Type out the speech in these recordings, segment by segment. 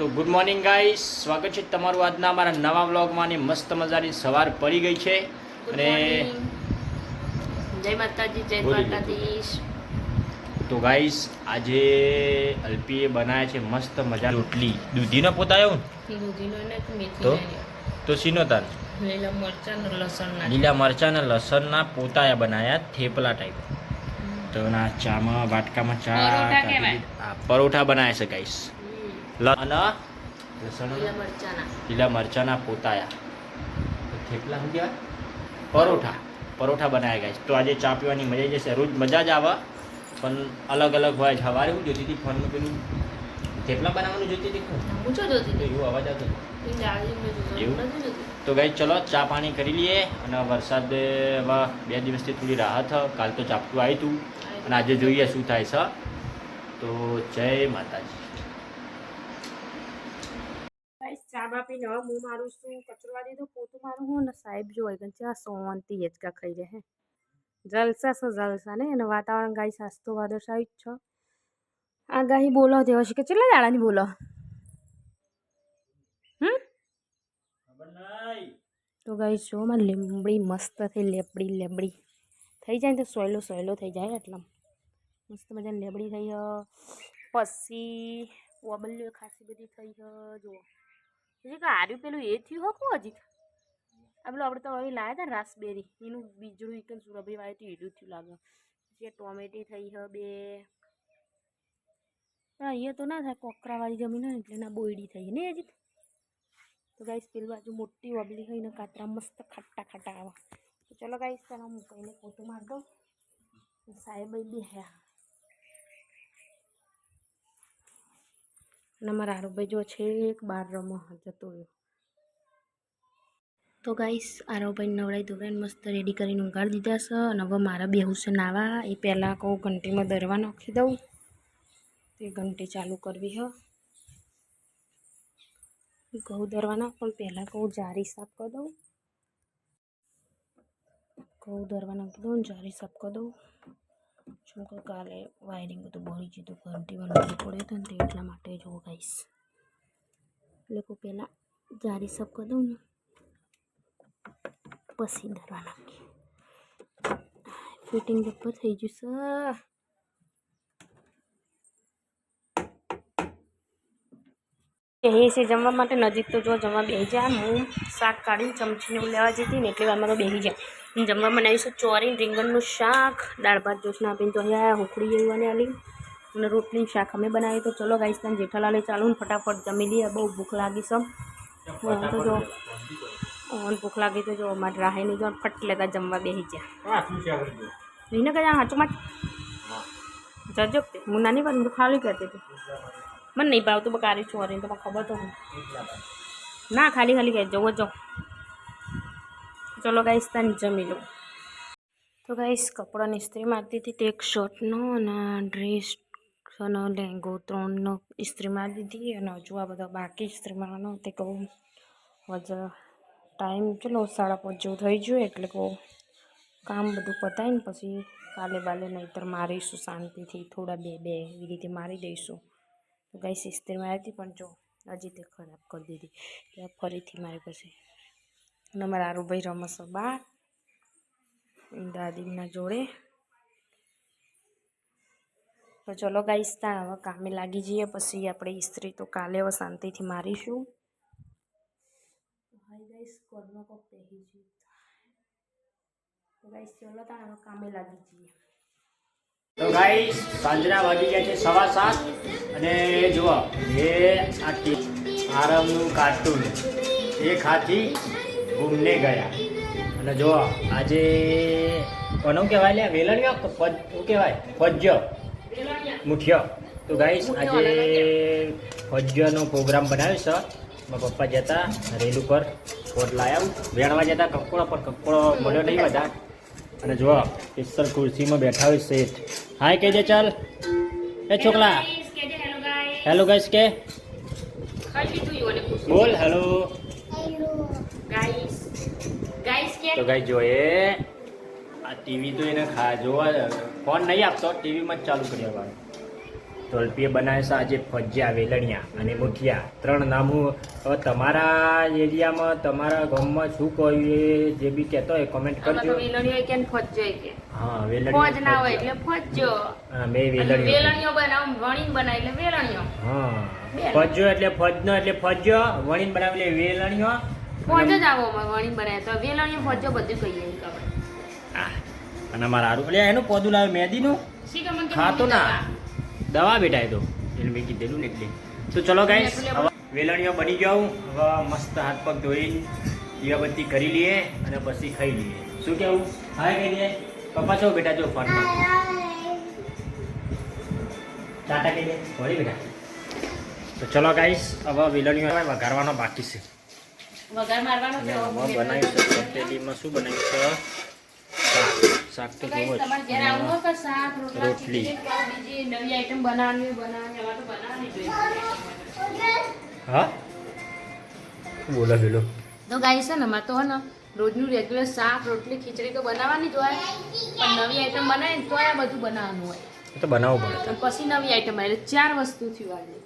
તો good morning guys, સ્વાગત છે તમારું આજના અમારા નવા વ્લોગમાં. ને મસ્ત મજાની સવાર પડી ગઈ છે અને જય માતાજી, જય દ્વારકાધીશ. તો ગાઈસ આજે અલ્પીએ બનાવ્યા છે મસ્ત મજા રોટલી. દૂધીનો પોતાયો દૂધીનો ને તો મેથી સીનો તાર લીલા મરચાં ને લસણના લીલા મરચાં અને લસણના પોતાયા બનાવ્યા, થેપલા ટાઈપ. તો ના ચામાં વાટકામાં ચા પરોઠા બનાવ્યા છે ગાઈસ. અને લસણ લીલા મરચાંના પોતાયા થેપલા શું કહેવાય, પરોઠા બનાવ્યા ગાઈસ. તો આજે ચા પીવાની મજા આવી જશે. રોજ મજા જ આવે પણ અલગ અલગ હોય. સવારે હું જોતી હતી ફોનમાં પેલું થેપલા બનાવવાનું જોતી હતી, એવું અવાજ આવતો એવું. તો ગાઈસ ચલો ચા પાણી કરી લઈએ. અને વરસાદ હવે 2 દિવસથી થોડી રાહત. કાલ તો ઝાપટું આવ્યું હતું અને આજે જોઈએ શું થાય છે. તો જય માતાજી. ચા બાપીને હવે હું મારું શું કચરવા દીધું, પોતું મારું હું ને સાહેબ જો ચા સોંતી હેચકા ખાઈ રહ્યા. જલસા છે જલસા ને. અને વાતાવરણ ગાઈ સાસ્તો વાદળશાહી જ છે. આગાહી બોલો તેવા છે કે કેટલા દાડાની બોલો. તો ગાઈ જો માં લીમડી મસ્ત થઈ, લેબડી થઈ જાય ને તો સોયલો થઈ જાય. એટલા મસ્ત મજાની લેબડી થઈ. પછી ઓબલ્યો ખાસી બધી થઈ. જુઓ હજી કે આર્યું પેલું એ થયું હકું હજી આ પેલું આપણે તો હવે લાવ્યા હતા ને રાસબેરી, એનું બીજું એક સુરભી વાય તો એડું થયું લાગે. પછી ટોમેટી થઈ હ 2. પણ અહીંયા તો ના થાય, કોકરાવાળી જમીન હોય એટલે ના બોયડી થઈ ને હજી. તો ગાઈસ પેલી બાજુ મોટી વબલી હોય ને કાતરા મસ્ત ખાટા આવે. તો ચલો ગાઈસ ચાલો હું કહીને ફોટો માર દઉં. સાહેબ બી હ્યા અને મારા આરોભાઈ જો છે એક બાર રમવા જતો રહ્યો. તો ગાઈસ આરોભાઈ નવડાઈ ધોવડાઈને મસ્ત રેડી કરીને ઊંઘાડી દીધા છે. અને હવે મારા બેહુ છે નાવા. એ પહેલાં કહું ઘંટીમાં દરવા નાખી દઉં. તે ઘંટી ચાલુ કરવી હ. ઘઉં દરવાના પણ પહેલાં કહું જારી સાફ કરી દઉં. ઘઉં દરવા નાખી દઉં, જારી સાફ કરી દઉં. શું કે કાલે વાયરિંગ બધું બળી ગયું હતું, ઘંટીમાં પડ્યો હતો ને તે એટલા માટે જોવો ગાઈસ. એટલે કહું પહેલાં જારી સાફ કરી દઉં ને પછી દરવા નાખીએ. ફિટિંગ ઉપર થઈ ગયું છે. એ છે જમવા માટે નજીક. તો જો જમવા બેસી જાય. હું શાક કાઢીને ચમચીને લેવા જતી ને એટલે વારમાં તો બેસી જાય. જમવા બનાવીશું ચોરીને રીંગણનું શાક, દાળ ભાત જોશના આપીને તો અહીંયા હુકડી જેવું અને આલી અને રોટલીનું શાક અમે બનાવ્યું. તો ચલો ગાઈસ તમે જેઠાલાલે ચાલુ ને ફટાફટ જમી લઈએ. બહુ ભૂખ લાગી છે. તો જો ભૂખ લાગી તો જો અમારે રાહે નહીં જો ફટ લેતા જમવા બેસી ગયા. એને કયા હાચુમાં જજો હું નાની વાત તો ખાલી કરતી હતી. મને નહીં ભાવતું બકારી ચોરી તો ખબર તો ના ખાલી કહી જવો જો. ચલો ગાઈસ તને જમી લો. તો ગાઈસ કપડાં ઇસ્ત્રી મારતી હતી. તે એક શર્ટનો અને ડ્રેસ અને લેંગો 3નો ઇસ્ત્રી મારી દીધી. અને હજુ આ બધા બાકી ઇસ્ત્રી મારવાનો. તે કહું હજુ ટાઈમ ચલો 5:30 જેવું થઈ ગયું. એટલે કહું કામ બધું પતાવીને પછી કાલે બાલે નહીંતર મારીશું શાંતિથી. થોડા બે એવી રીતે મારી દઈશું. તો ગાઈસ ઇસ્ત્રી મારી હતી પણ જો હજી તે ખરાબ કરી દીધી. એટલે ફરીથી મારી પછી. અને અમારા આરુભાઈ રમશે બહાર દાદીના જોડે. તો ચલો ગાઈસ ત્યાં હવે કામે લાગી જઈએ. પછી આપણે ઇસ્ત્રી તો કાલે હવે શાંતિથી મારીશું. હાય ગાઈસ કોડમાં કોક પહેરી છે. તો ગાઈસ ચલો ત્યાં હવે કામે લાગી જઈએ. તો ગાઈસ સાંજના વાગી ગયા છે 7:15. અને જુઓ એ આરમનું કાર્ટૂન એક હાથી ઘૂમને ગયા. અને જુઓ આજે કોનું કહેવાય લે વેલણિયો શું કહેવાય ફજ્ય મુઠિયો. તો ગાઈસ આજે ફજ્યનો પ્રોગ્રામ બનાવ્યો છે. મારા પપ્પા જતા રેલ ઉપર કોટ લાવ્યા વેણવા જતા કક્કોળો પર કક્કોળો મળ્યો નહીં બધા. અને જુઓ સ્પેશિયલ ખુરશીમાં બેઠા હોય શેઠ. હાય કહેજે ચાલ એ છોકલા. હેલો ગાઈસ કે બોલ હેલો ગાઈસ તો ગાઈસ જો એ આ ટીવી તો એને જોવા ફોન નહીં આપતો, ટીવીમાં જ ચાલુ કરી આવવાનું. તો અલ્પીએ બનાવે છે આજે ભજીયા વેલણિયા અને મુઠિયા 3 નામું. હવે તમારા એરિયામાં તમારા ગામમાં શું કહ્યું એ જે બી કહેતો હોય કોમેન્ટ કરજો. વેલણીઓ કે ફજ્જો કે હા ફોજ વેલણિયા ના હોય એટલે ફજ્જો. હા મેં વેલણિયો વેલણીઓ બનાવ વણીને બનાય એટલે વેલણીઓ. હા ફજ્જો એટલે ફજનો એટલે ફજ્જો વણીને બનાવી એટલે વેલણિયો. ફોજ જ આવો વણીને બનાય તો વેલણીઓ ફજ્જો બધું કહીએ આપણે. હા અને મારા હારું એટલે એનું પોદું લાવે મહેંદીનું ખાતો ના દવા બેટા એ તો એટલે મેં કીધેલું ને એટલે. તો ચલો ગાઈસ હવે વેલણીઓ બની જાઉં હવે મસ્ત હાથ પગ ધોઈ દીવાબત્તી કરી લઈએ અને પછી ખાઈ લઈએ. શું કેવું? હા કહી દે પપ્પા છો બેટા જો ફોનમાં ટાટા કહી દે વળી બેટા. તો ચલો ગાઈસ હવે વેલણીઓ વઘારવાનો બાકી છે. વઘાર મારવાનો છે. હવે બનાવ્યું છે તપેલીમાં શું બનાવ્યું છે? શાક તો જોવો જ. તમારે ઘેર આવું હોય કે શાક રોટલા રોટલી. બીજી નવી આઈટમ બનાવવાની અમારે તો બનાવવાની જોઈએ. હા બોલો બોલો. તો ગાઈસ છે ને અમારે તો હે ને રોજનું રેગ્યુલર શાક રોટલી ખીચડી તો બનાવવાની જ હોય પણ નવી આઈટમ બનાવીએ તો આ બધું બનાવવાનું હોય તો બનાવવું પડે. અને પછી નવી આઈટમ આવે એટલે 4 વસ્તુ થયું આજે.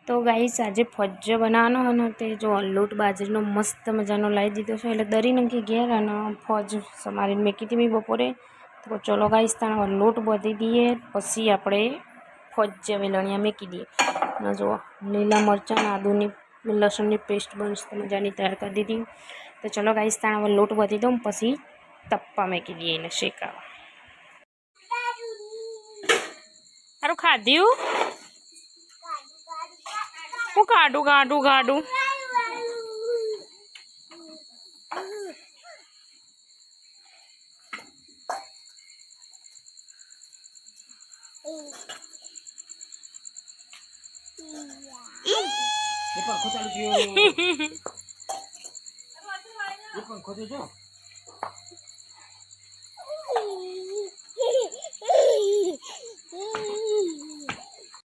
તો ગાઈસ આજે ફજ્જો બનાવવાનો અને તે જો લોટ બાજરીનો મસ્ત મજાનો લાવી દીધો છે એટલે દરી નંખી ઘેર અને ફજ સમારીને મેકી હતી મેં બપોરે. તો ચલો ગાઈસ તાણ લોટ બાંધી દઈએ પછી આપણે ફજ્જા વેલણિયા મેકી દઈએ. અને જો લીલા મરચાં આદુની લસણની પેસ્ટ બનશે મજાની તૈયાર કરી દીધી. તો ચલો ગાઈસ તાણ હવે લોટ બાંધી દઉં પછી તપ્પા મેકી દઈએ એને શેકાવા. સારું ખાધ્યું હું કાઢું કાઢું કાઢું પંખો ચાલુ થયો. પંખો તો જો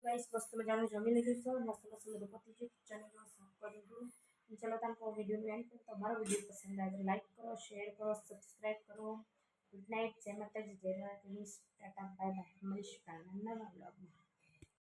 ગાઈસ મસ્ત મજાનું જમી લીધું છે મસ્ત મસ્ત બધું પતી ગયું ચનેમાં સાફ કરી દીધું. ચલો તમને વિડીયો એન્ડ કરો. તમારો વિડીયો પસંદ આવે લાઈક કરો શેર કરો સબસ્ક્રાઈબ કરો. ગુડ નાઇટ જય માતાજી જય દ્વારકાધીશ ટાટા બાય બાય મળીશું કાલના નવા બ્લોગમાં.